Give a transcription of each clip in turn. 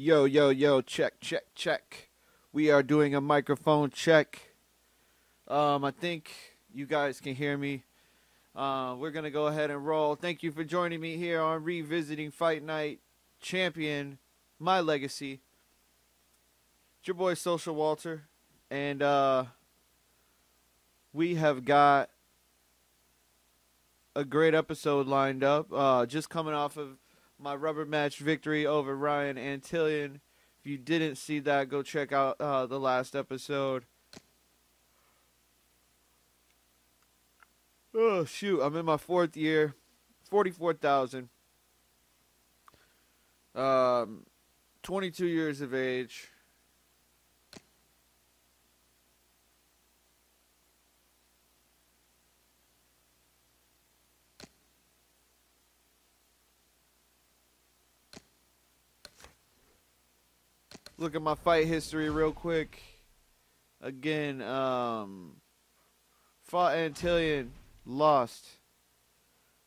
Yo, yo, yo, check, check, check. We are doing a microphone check. I think you guys can hear me. We're going to go ahead and roll. Thank you for joining me here on Revisiting Fight Night Champion, My Legacy. It's your boy Social Walter. And we have got a great episode lined up. Just coming off of my rubber match victory over Ryan Antillion. If you didn't see that, go check out the last episode. Oh, shoot. I'm in my fourth year. 44,000. 22 years of age. Look at my fight history real quick. Again, fought Antillion, lost.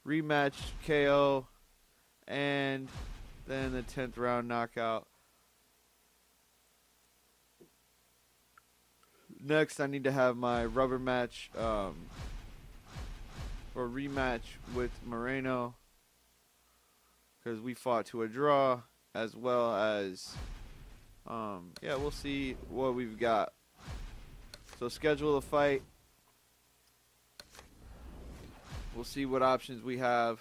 Rematch KO, and then the 10th round knockout. Next, I need to have my rubber match or rematch with Moreno, because we fought to a draw, as well as yeah, we'll see what we've got. So schedule a fight. We'll see what options we have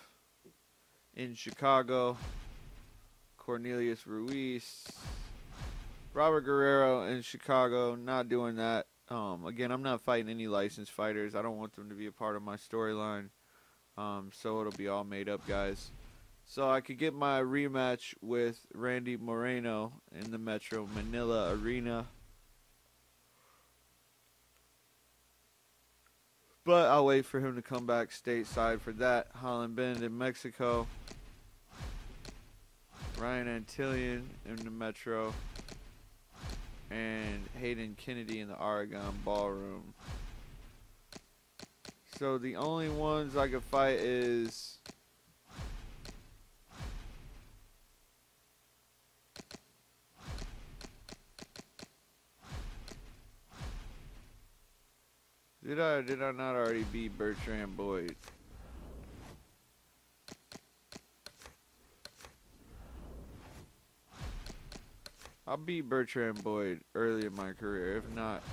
in Chicago. Cornelius Ruiz, Robert Guerrero in Chicago. Not doing that. Again, I'm not fighting any licensed fighters. I don't want them to be a part of my storyline. So it'll be all made up, guys. So I could get my rematch with Randy Moreno in the Metro Manila Arena. But I'll wait for him to come back stateside for that. Holland Bend in Mexico. Ryan Antillion in the Metro. And Hayden Kennedy in the Oregon Ballroom. So the only ones I could fight is... Did I not already beat Bertrand Boyd? I beat Bertrand Boyd early in my career. If not,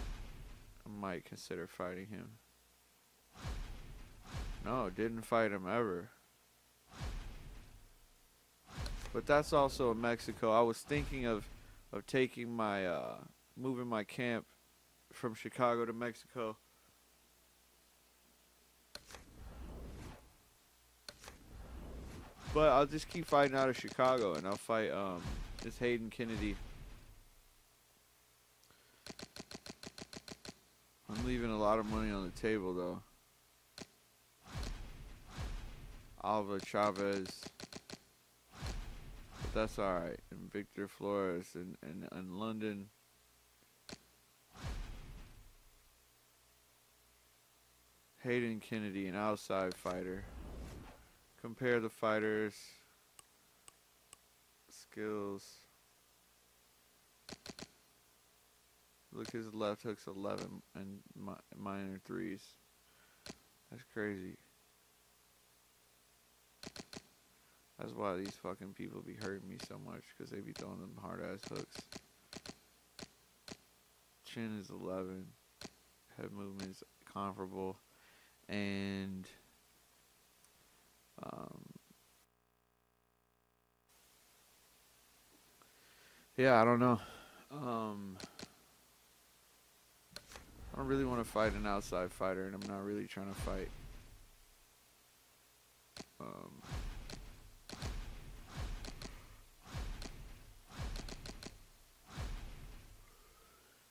I might consider fighting him. No, didn't fight him ever. But that's also in Mexico. I was thinking of taking my moving my camp from Chicago to Mexico. But I'll just keep fighting out of Chicago, and I'll fight this Hayden Kennedy. I'm leaving a lot of money on the table, though. Alva Chavez. But that's alright. And Victor Flores in London. Hayden Kennedy, an outside fighter. Compare the fighters. Skills. Look, his left hook's 11 and mine are 3s. That's crazy. That's why these fucking people be hurting me so much, because they be throwing them hard ass hooks. Chin is 11. Head movement is comparable. And yeah, I don't know. I don't really want to fight an outside fighter, and I'm not really trying to fight.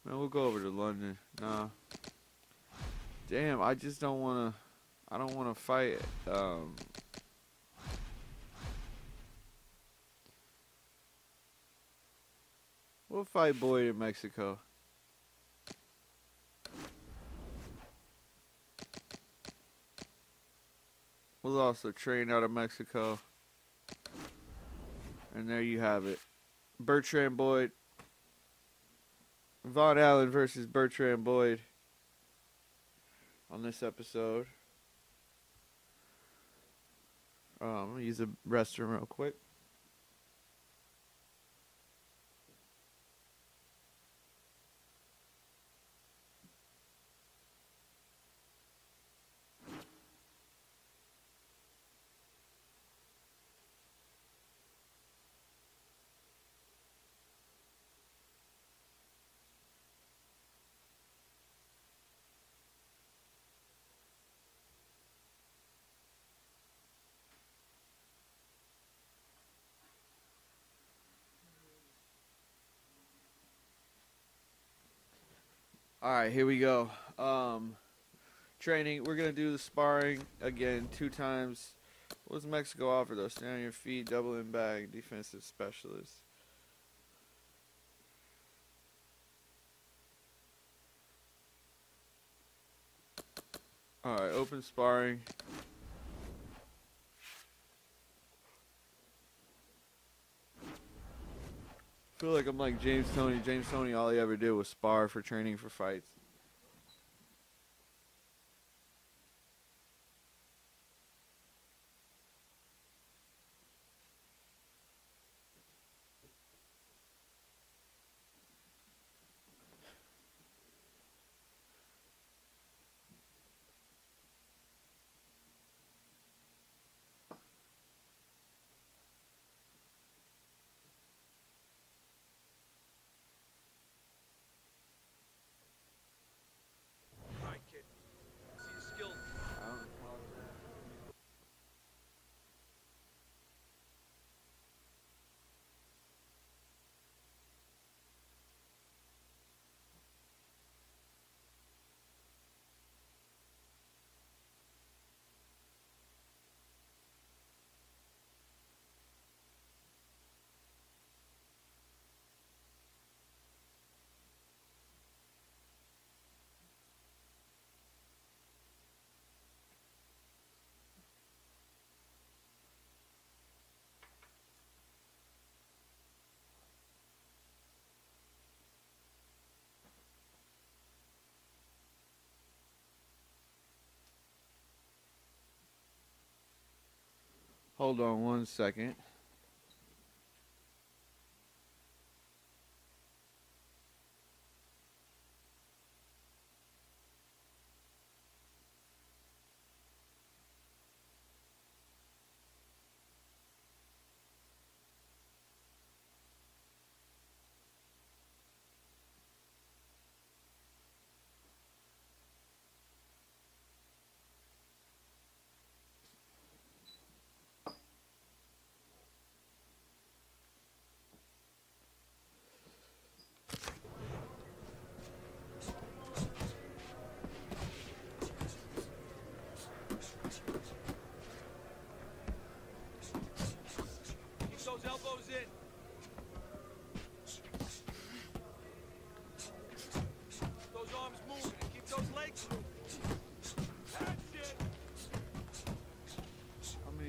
Man, we'll go over to London. Nah. Damn, I just don't want to. I don't want to fight. We'll fight Boyd in Mexico. We'll also train out of Mexico. And there you have it. Bertrand Boyd. Von Allen versus Bertrand Boyd on this episode. I'm going to use the restroom real quick. All right, here we go. Training. We're going to do the sparring again 2 times. What does Mexico offer, though? Stand on your feet, double in bag, defensive specialist. All right, open sparring. I feel like I'm like James Toney. James Toney, all he ever did was spar for training for fights. Hold on 1 second.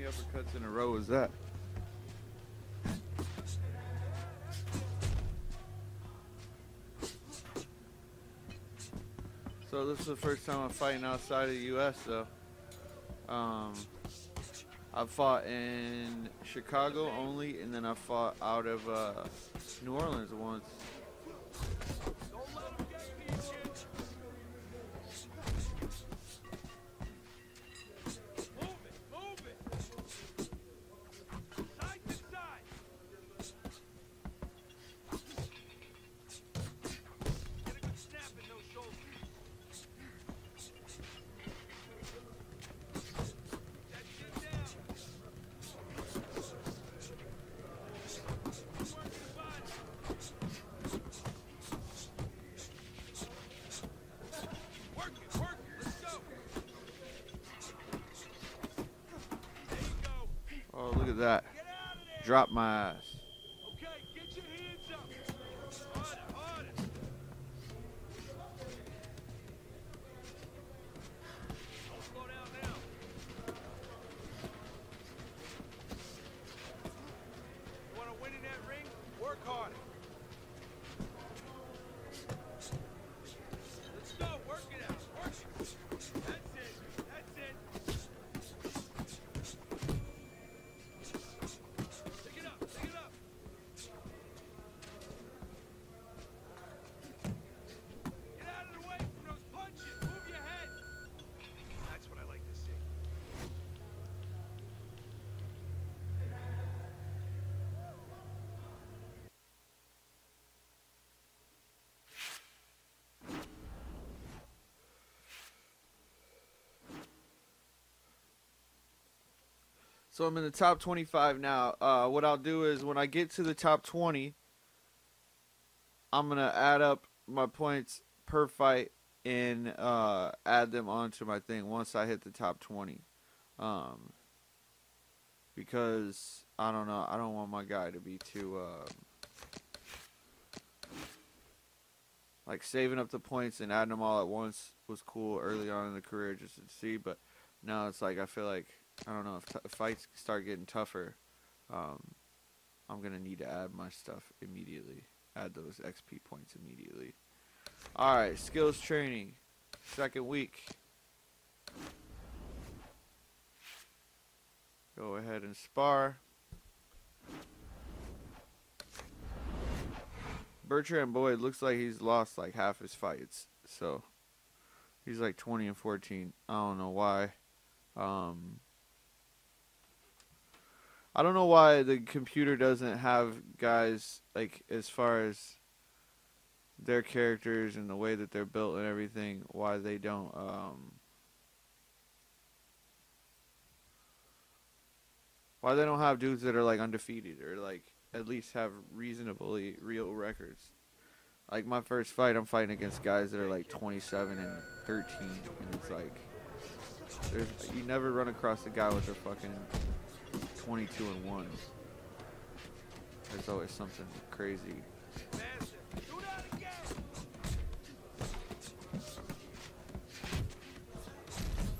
Uppercuts in a row is that? So this is the first time I'm fighting outside of the U.S. though. I've fought in Chicago only, and then I fought out of New Orleans once. Oh, look at that. Drop my ass. Okay, get your hands up. Harder, harder. Don't slow down now. You want to win in that ring? Work Work hard. Let's go. Work it out. Work it. That's it. That's it. Pick it up. Pick it up. Get out of the way from those punches. Move your head. That's what I like to see. So I'm in the top 25 now. What I'll do is when I get to the top 20, I'm going to add up my points per fight and add them onto my thing once I hit the top 20. Because, I don't know, I don't want my guy to be too, like, saving up the points and adding them all at once was cool early on in the career just to see, but now it's like, I feel like, I don't know, if fights start getting tougher, I'm going to need to add my stuff immediately. Add those XP points immediately. Alright, skills training. Second week. Go ahead and spar. Bertrand Boyd looks like he's lost like half his fights. So, he's like 20 and 14. I don't know why. I don't know why the computer doesn't have guys, like, as far as their characters and the way that they're built and everything, why they don't, why they don't have dudes that are, like, undefeated or, like, at least have reasonably real records. Like, my first fight, I'm fighting against guys that are, like, 27 and 13, and it's like, you never run across a guy with a fucking 22 and 1. There's always something crazy. Master, do that again.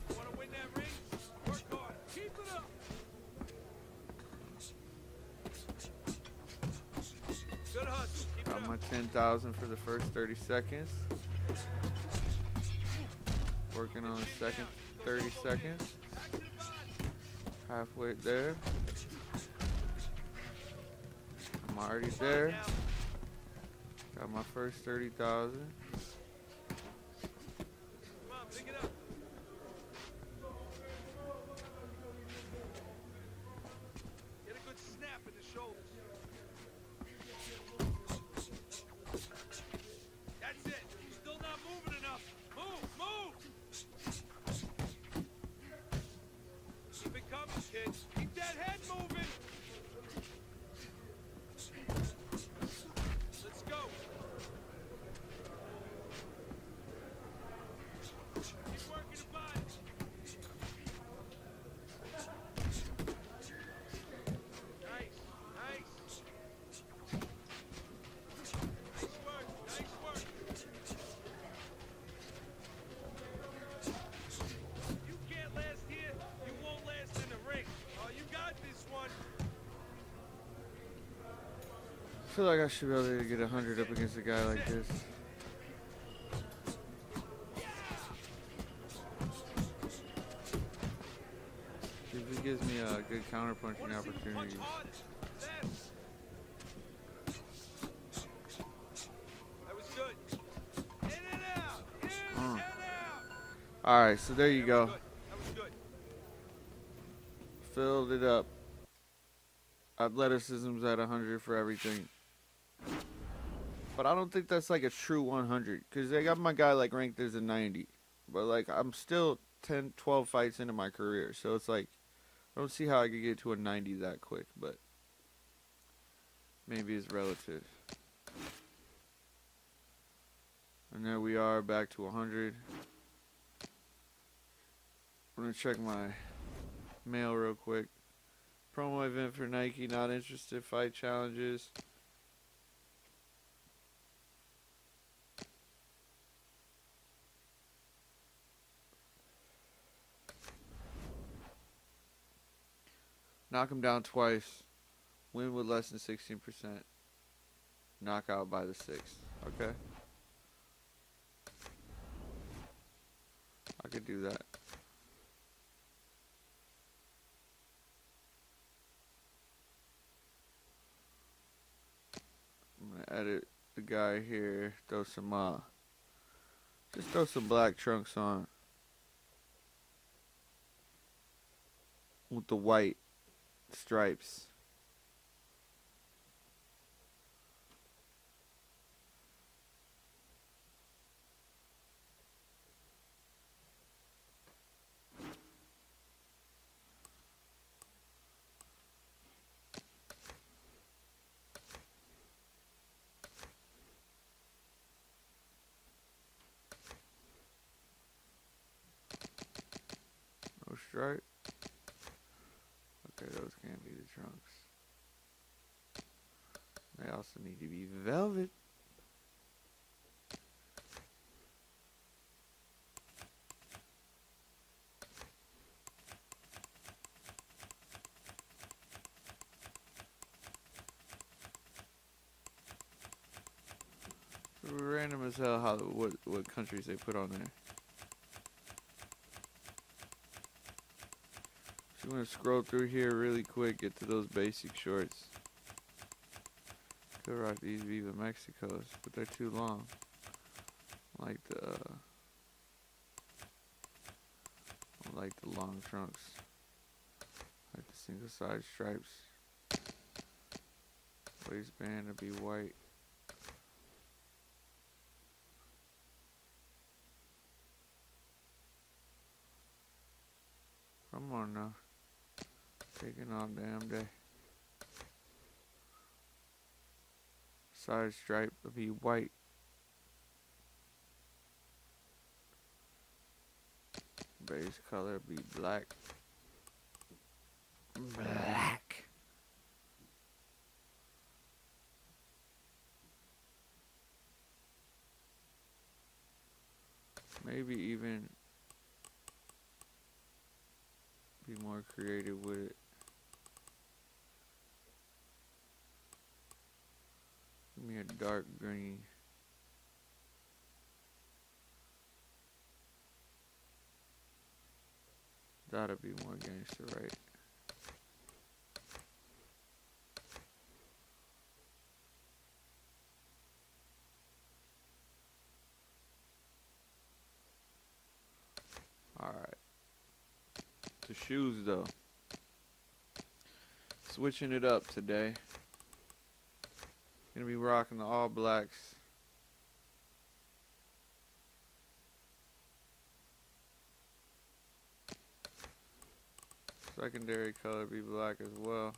Want to win that ring? Work hard. Keep it up. Good hustle. Keep it Got up. my 10,000 for the first 30 seconds. Working on the second 30 seconds. Halfway there. I'm already there. Got my first 30,000. Come on, pick it up. Get a good snap in the shoulders. That's it. You're still not moving enough. Move, move. Keep it coming, kid. Keep that head moving. Let's go. Keep working the body. Nice, nice. Nice work, nice work. You can't last here, you won't last in the ring. Oh, you got this one. I feel like I should be able to get 100 up against a guy like this. If he gives me a good counterpunching Punch opportunity. harder. Left. That was good. In and out. In and out. Alright, so there you That go. was good. That was good. Filled it up. Athleticism's at 100 for everything. But I don't think that's like a true 100. Because they got my guy like ranked as a 90. But like I'm still 10, 12 fights into my career. So it's like, I don't see how I could get to a 90 that quick. But maybe it's relative. And there we are back to 100. I'm going to check my mail real quick. Promo event for Nike, not interested. Fight challenges. Knock him down twice. Win with less than 16%. Knockout by the 6th. Okay. I could do that. I'm gonna edit the guy here. Throw some just throw some black trunks on with the white stripes. No stripe. Okay, those can't be the trunks. They also need to be velvet. Random as hell how what countries they put on there. So I'm gonna scroll through here really quick, get to those basic shorts. Could rock these Viva Mexicos, but they're too long. I like the long trunks. I like the single side stripes. Waistband to be white. Come on now. Taking all damn day. Side stripe to be white. Base color be black. Black. Maybe even be more creative with it. Give me a dark green. That'll be more gangster, right? Alright. The shoes, though. Switching it up today. Gonna be rocking the all blacks. Secondary color be black as well.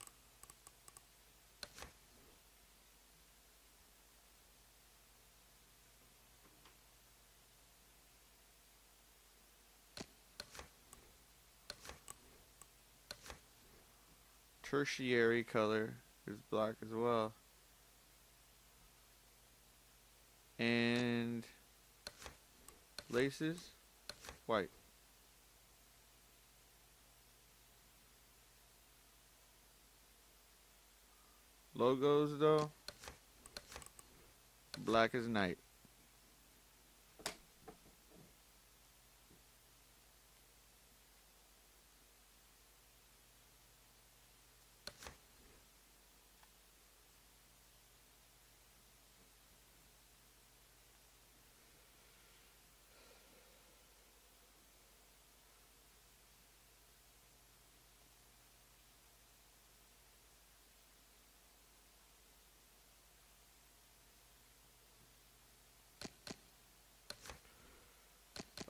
Tertiary color is black as well. And laces, white. Logos though, black as night.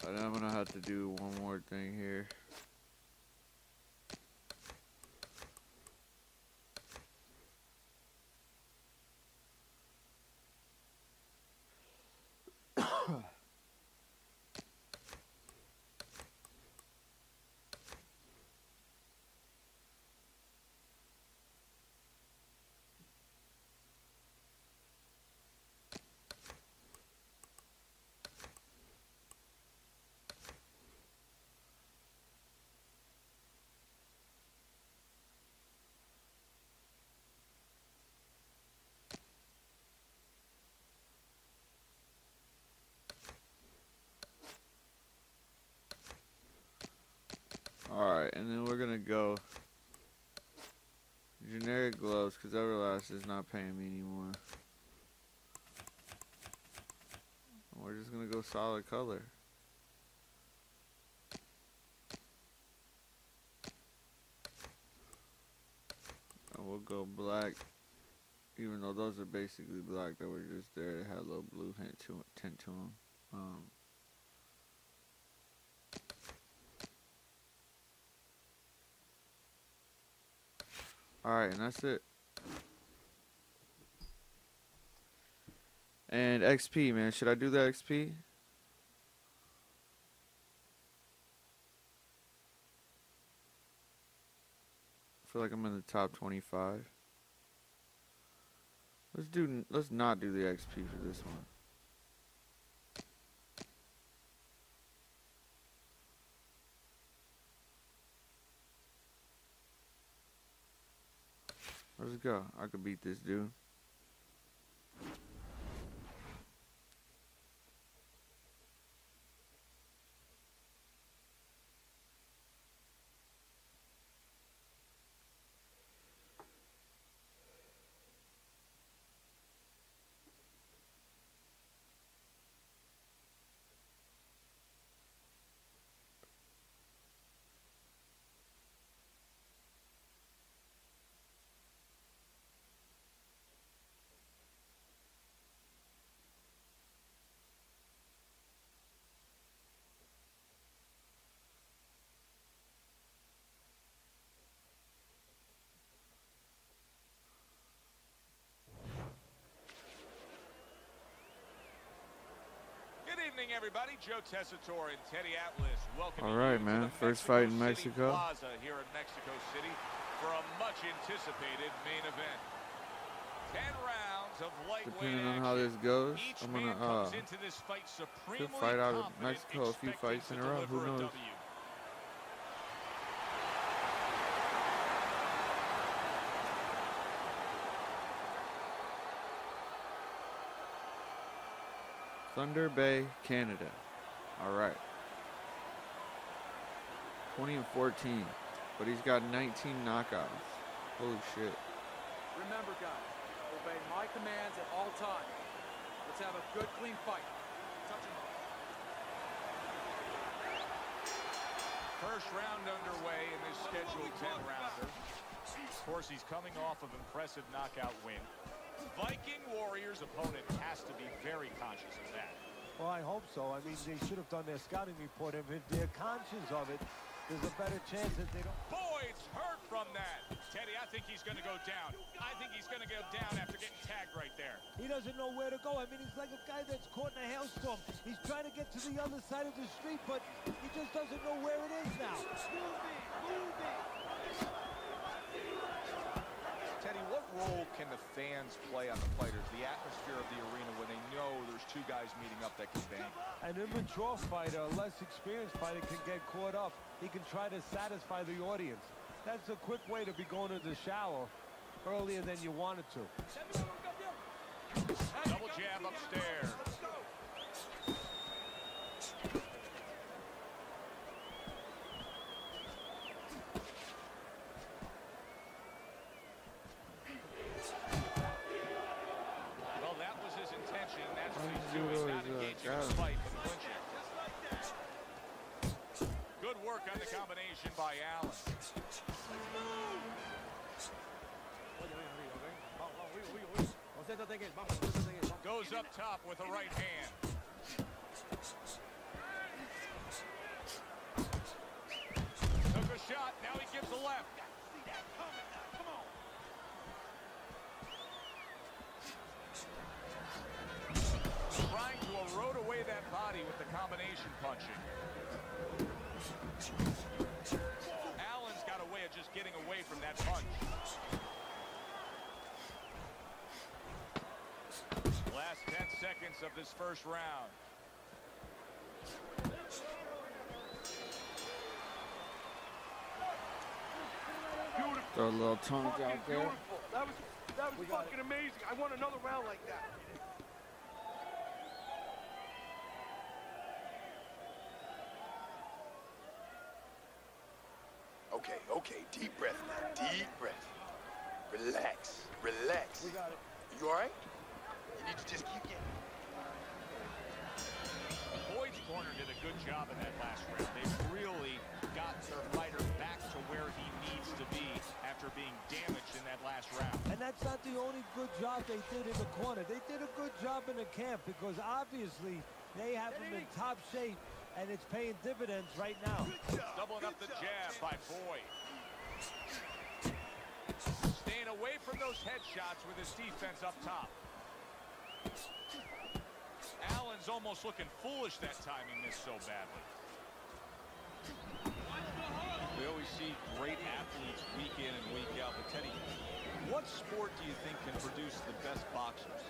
But I'm gonna have to do one more thing here. and then we're gonna go generic gloves because Everlast is not paying me anymore. We're just gonna go solid color. And we'll go black, even though those are basically black that were just there. They had a little blue tint to them. Alright, and that's it. And XP, man. Should I do the XP? I feel like I'm in the top 25. Let's not do the XP for this one. Let's go. I could beat this dude. Good evening, everybody. Joe Tessitore and Teddy Atlas welcoming All right, you man. to the First Mexico fight in City Mexico. Plaza here in Mexico City for a much-anticipated main event. 10 rounds of lightweight Depending on action. how this goes, Each I'm man gonna comes into this fight supremely could fight out of confident, Mexico a few expecting fights in to a row. Who deliver a knows? W. Thunder Bay, Canada. All right. 20 and 14, but he's got 19 knockouts. Holy shit. Remember, guys, obey my commands at all times. Let's have a good, clean fight. Touch him up. First round underway in this scheduled 10-rounder. Of course, he's coming off of impressive knockout win. Viking Warriors opponent has to be very conscious of that. Well, I hope so. I mean, they should have done their scouting report. If they're conscious of it, there's a better chance that they don't. Boyd's hurt from that. Teddy, I think he's going to go down. I think he's going to go down after getting tagged right there. He doesn't know where to go. I mean, he's like a guy that's caught in a hailstorm. He's trying to get to the other side of the street, but he just doesn't know where it is now. Teddy, what role can the fans play on the fighters, the atmosphere of the arena when they know there's two guys meeting up that can bang? An immature fighter, a less experienced fighter can get caught up. He can try to satisfy the audience. That's a quick way to be going to the shower earlier than you wanted to. Double jab upstairs. Well, that was his intention. That's what he's doing. Not engaging in a fight, but clinching. Good work on the combination by Allen. Goes up top with a right hand. Took a shot, now he gives a left. Trying to erode away that body with the combination punching. Allen's got a way of just getting away from that punch. Last 10 seconds of this first round. Throw a little tongue out there. Beautiful. That was fucking amazing. I want another round like that. Okay, okay. Deep breath now. Deep breath. Relax. Relax. We got it. You all right? You need to just keep getting. Boyd's corner did a good job in that last round. They really got their fighter back to where he needs to be after being damaged in that last round. And that's not the only good job they did in the corner. They did a good job in the camp because obviously they have him in top shape, and it's paying dividends right now. Doubling up the jab by Boyd. Staying away from those headshots with his defense up top. Allen's almost looking foolish that time he missed so badly. We always see great athletes week in and week out. But Teddy, what sport do you think can produce the best boxers?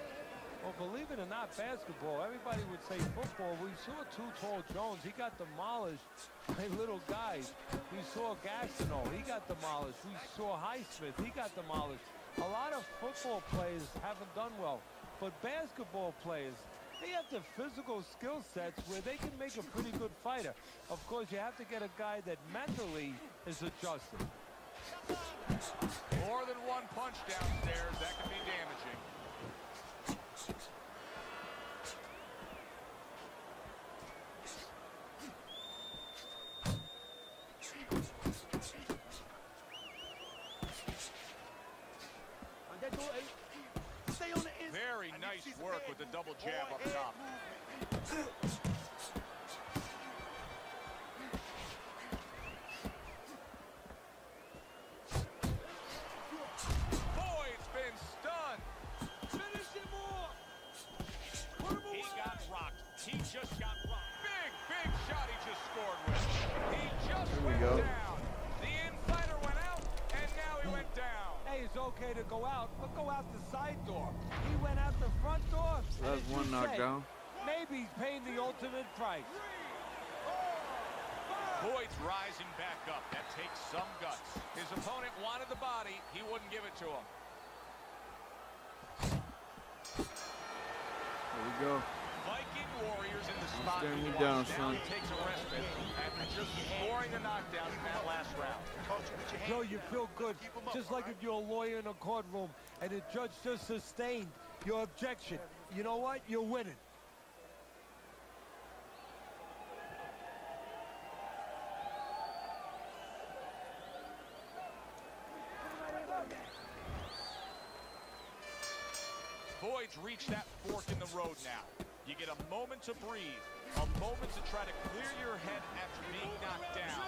Well, believe it or not, basketball, everybody would say football. We saw Too Tall Jones. He got demolished by little guys. We saw Gastineau. He got demolished. We saw Highsmith. He got demolished. A lot of football players haven't done well. But basketball players, they have the physical skill sets where they can make a pretty good fighter. Of course, you have to get a guy that mentally is adjusted. More than one punch downstairs, that can be damaging. Very nice work with the double jab up top. Boyd's been stunned. Finish him off. He got rocked. He just got rocked. Big shot he just scored with. He just went go. down. The in-fighter went out, and now he went down. Hey, it's okay to go out, but go out the side door. He went out the front door. So that's one knockdown. Maybe he's paying the ultimate price. Boyd's rising back up. That takes some guts. His opponent wanted the body. He wouldn't give it to him. There we go. Viking Warriors in the spot. Staring he me wants. down, son. Now he takes a respite after just scoring the knockdown in that last round. Joe, you feel good, just like if you're a lawyer in a courtroom and the judge just sustained your objection. You know what? You're winning. Boyd's reached that fork in the road now. You get a moment to breathe, a moment to try to clear your head after being knocked down,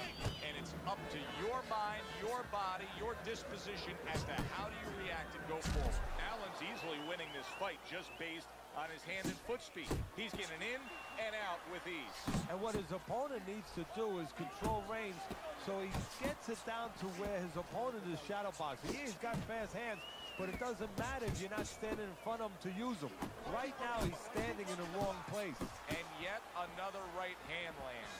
and it's up to your mind, your body, your disposition as to how do you react and go forward. Allen's easily winning this fight just based on his hand and foot speed. He's getting in and out with ease. And what his opponent needs to do is control range so he gets it down to where his opponent is shadow boxing. Yeah, he's got fast hands, but it doesn't matter if you're not standing in front of him to use them. Right now, he's standing in the wrong place. And yet another right hand lands.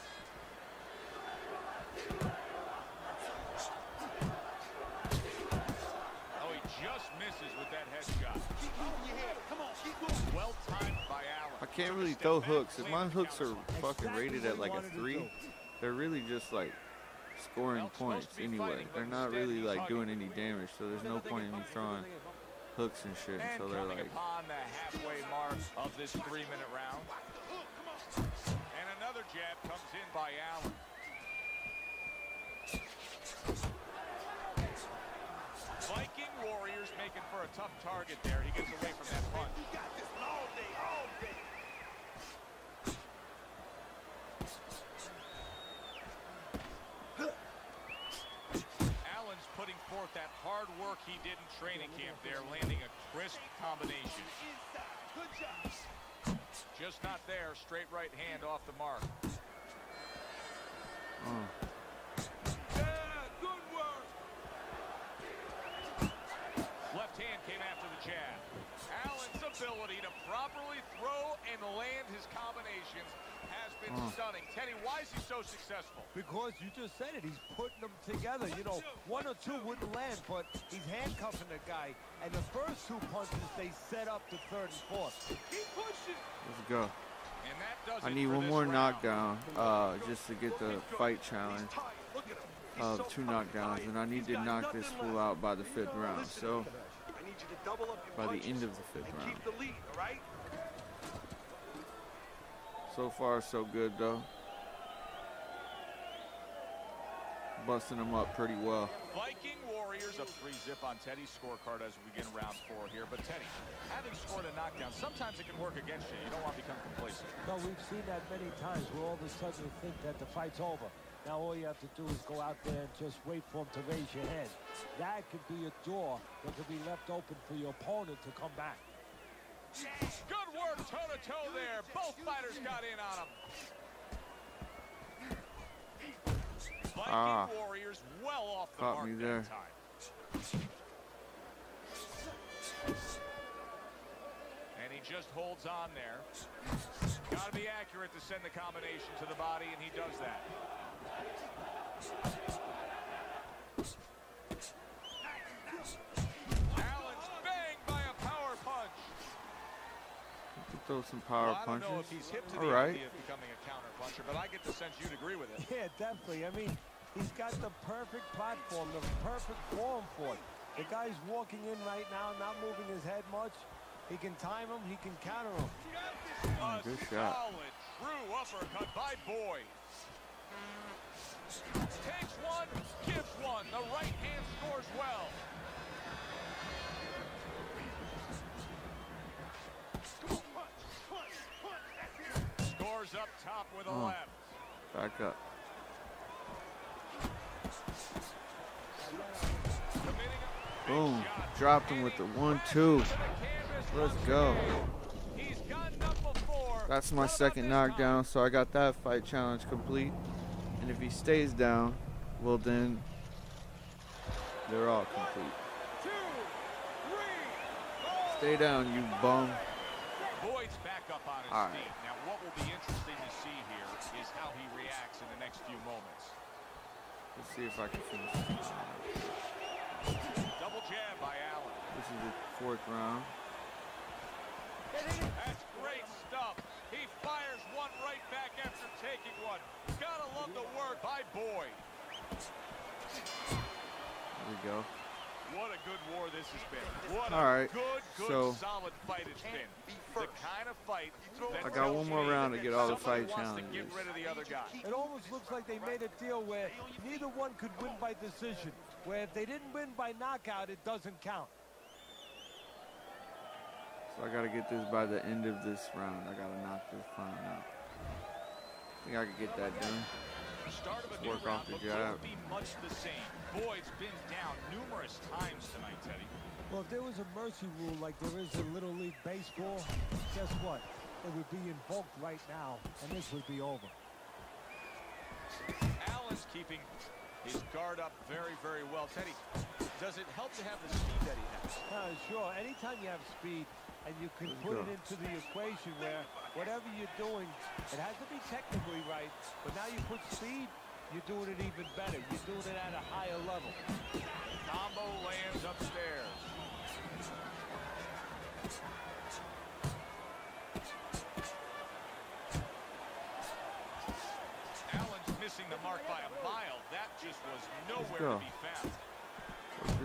Oh, he just misses with that headshot. Well timed by Allen. I can't really throw hooks. If my hooks are fucking rated at like a 3, they're really just like scoring points anyway. They're not really like doing any damage, so there's no point in me throwing hooks and shit until they're like. Upon the halfway mark of this 3-minute round. And another jab comes in by Allen. Viking Warriors making for a tough target there. He gets away from that punch. Allen's putting forth that hard work he did in training camp there, landing a crisp combination. Just not there. Straight right hand off the mark. Left hand came after the jab. Allen's ability to properly throw and land his combinations has been stunning. Teddy, why is he so successful? Because you just said it, he's putting them together. You know, 1 or 2 wouldn't land, but he's handcuffing the guy. And the first 2 punches, they set up the 3rd and 4th. Keep pushing. Let's go. And that does I it need for one this more round. knockdown just to get the fight challenge. Look at him. of 2 knockdowns, and I need to knock this fool out by the 5th round. So, by the end of the 5th round. So far, so good, though. Busting him up pretty well. Viking Warriors up 3-zip on Teddy's scorecard as we begin round 4 here. But Teddy, having scored a knockdown, sometimes it can work against you. You don't want to become complacent. No, we've seen that many times where all of a sudden you think that the fight's over. Now all you have to do is go out there and just wait for him to raise your head. That could be a door that could be left open for your opponent to come back. Good work toe-to-toe there. Both fighters got in on him. Viking Warriors well off the mark that time. And he just holds on there. Got to be accurate to send the combination to the body, and he does that. Allen's banged by a power punch. Throw some power punches. I don't know if he's hip to the idea of becoming a counter puncher, but I get the sense you'd agree with it. Yeah, definitely. I mean, he's got the perfect platform, the perfect form for it. The guy's walking in right now, not moving his head much. He can time him, he can counter him. Good shot. Solid, true uppercut by Boyd. Takes one, gives one. The right hand scores well. Scores up top with a left. Back up. Boom. Dropped him with the 1-2. Let's go. That's my 2nd knockdown, so I got that fight challenge complete. And if he stays down, well then, they're all complete. Stay down, you bum. Boyd's back up on his feet. Now, what will be interesting to see here is how he reacts in the next few moments. Let's see if I can finish this. Double jab by Allen. This is the 4th round. That's great stuff. He fires one right back after taking one. Gotta love the work by Boyd. There we go. What a good war this has been. What a good, solid fight it's been. The kind of fight that I got one more round to get all the fight challenges. Get rid of the other guy. It almost looks like they made a deal where neither one could win by decision. Where if they didn't win by knockout, it doesn't count. So I got to get this by the end of this round. I got to knock this clown out. I think I could get that done. Work off the jab. Be much the same. Boyd's been down numerous times tonight, Teddy. Well, if there was a mercy rule like there is in Little League Baseball, guess what? It would be invoked right now, and this would be over. Allen's keeping his guard up very, very well. Teddy, does it help to have the speed that he has? Sure. Anytime you have speed, and you can put it into the equation where whatever you're doing, it has to be technically right, but now you put speed, you're doing it even better. You're doing it at a higher level. Combo lands upstairs. Allen's missing the mark by a mile. That just was nowhere to be found.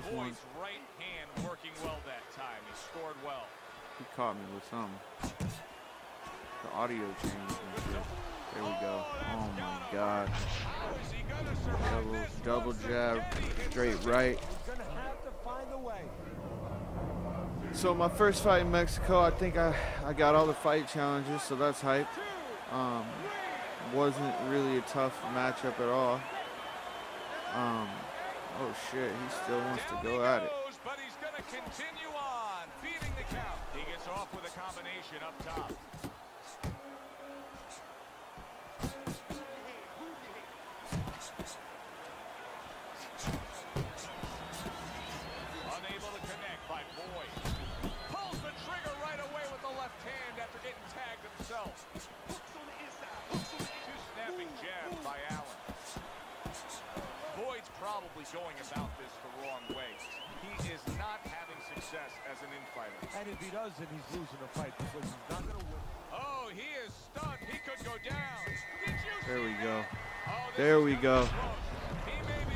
Boyd's right hand working well that time. He scored well. He caught me with some. The audio changed and shit. There we go. Oh my God. Double jab, straight right. So my first fight in Mexico, I think I got all the fight challenges, so that's hype. Wasn't really a tough matchup at all. Oh shit, he still wants to go at it. But he's gonna continue on, beating the count. He gets off with a combination up top. Unable to connect by Boyd. Pulls the trigger right away with the left hand after getting tagged himself. Two snapping jabs by Allen. Boyd's probably going about this the wrong way. He is not having success as an infighter. And if he does, then he's losing the fight because he's not going to win. Oh, he is stunned. He could go down. There we go. There we go. He may be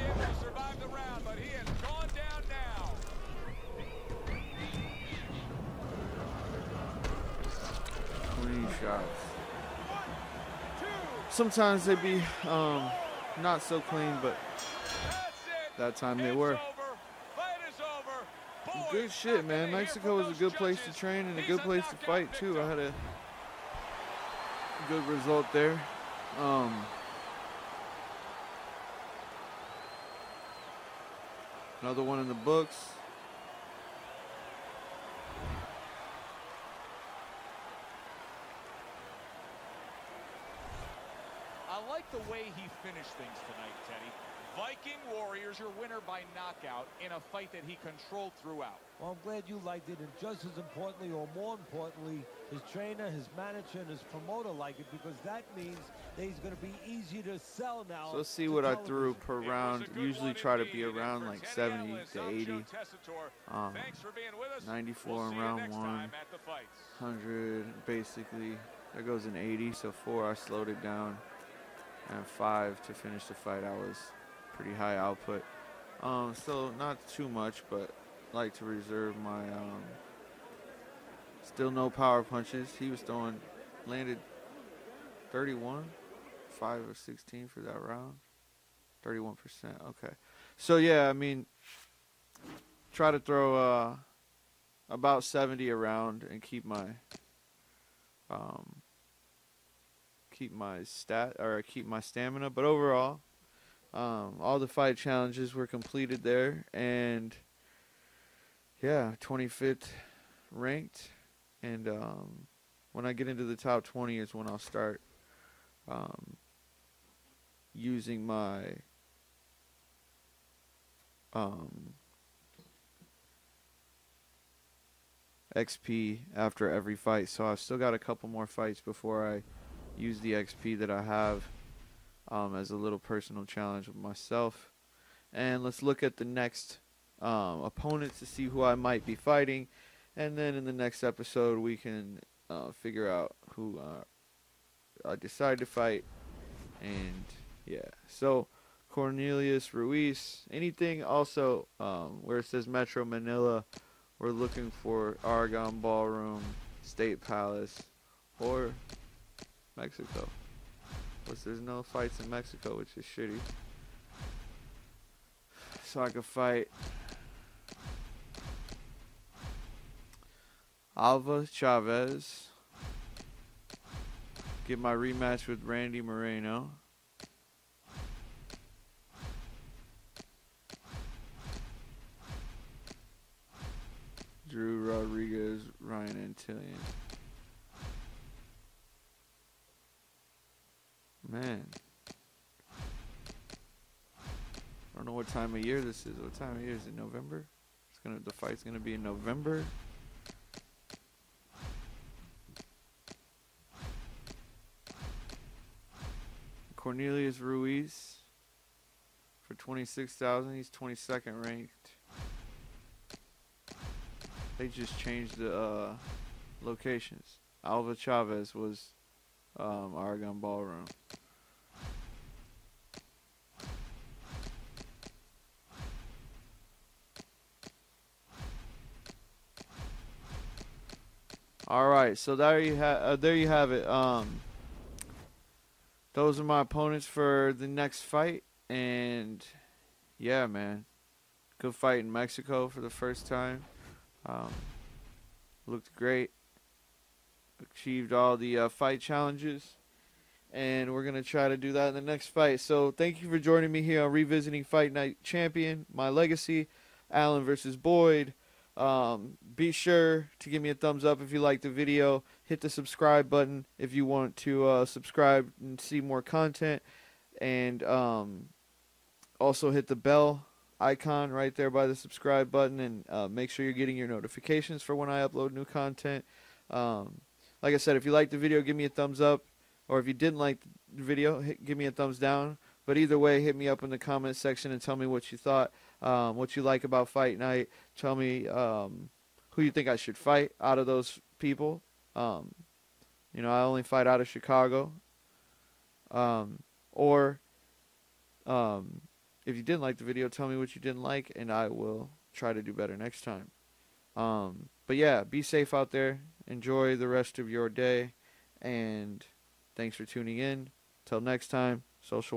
the round, but he has gone down now. Clean shots. Sometimes they be not so clean, but that time they were. Good shit, man. Mexico is a good place to train and a good place to fight too. I had a good result there. Another one in the books. I like the way he finished things tonight, Teddy. Viking Warriors, your winner by knockout in a fight that he controlled throughout. Well, I'm glad you liked it, and just as importantly, or more importantly, his trainer, his manager, and his promoter like it, because that means that he's going to be easier to sell now. So let's see what I threw per round. Usually try to be around like 70 to 80. 94 in round 1. 100 basically. That goes in 80. So 4 I slowed it down. And 5 to finish the fight. I was pretty high output. So not too much, but like to reserve my still no power punches. He was throwing, landed 31, 5 of 16 for that round. 31%. Okay. So yeah, I mean, try to throw about 70 around and keep my stamina. But overall, all the fight challenges were completed there, and yeah, 25th ranked. And when I get into the top 20 is when I'll start using my XP after every fight. So I've still got a couple more fights before I use the XP that I have as a little personal challenge with myself. And let's look at the next opponents to see who I might be fighting. And then in the next episode, we can figure out who I decide to fight. And yeah, so Cornelius Ruiz. Anything also where it says Metro Manila, we're looking for Aragon Ballroom, State Palace, or Mexico. But there's no fights in Mexico, which is shitty. So I could fight Alva Chavez, get my rematch with Randy Moreno. Drew Rodriguez, Ryan Antillion. Man. I don't know what time of year this is. What time of year is it? November? The fight's gonna be in November. Cornelius Ruiz for 26,000. He's 22nd ranked. They just changed the locations. Alva Chavez was Aragon Ballroom. All right, so there you have it. Those are my opponents for the next fight, and yeah, man, good fight in Mexico for the first time. Looked great. Achieved all the fight challenges, and we're gonna try to do that in the next fight. So thank you for joining me here on Revisiting Fight Night Champion, My Legacy, Allen versus Boyd. Be sure to give me a thumbs up if you liked the video. Hit the subscribe button if you want to subscribe and see more content, and also hit the bell icon right there by the subscribe button, and make sure you're getting your notifications for when I upload new content. Like I said, if you liked the video, give me a thumbs up, or if you didn't like the video, give me a thumbs down. But either way, hit me up in the comment section and tell me what you thought, what you like about Fight Night. Tell me who you think I should fight out of those people. You know, I only fight out of Chicago. Or If you didn't like the video, tell me what you didn't like, and I will try to do better next time. But yeah, be safe out there. Enjoy the rest of your day, and thanks for tuning in. Till next time, social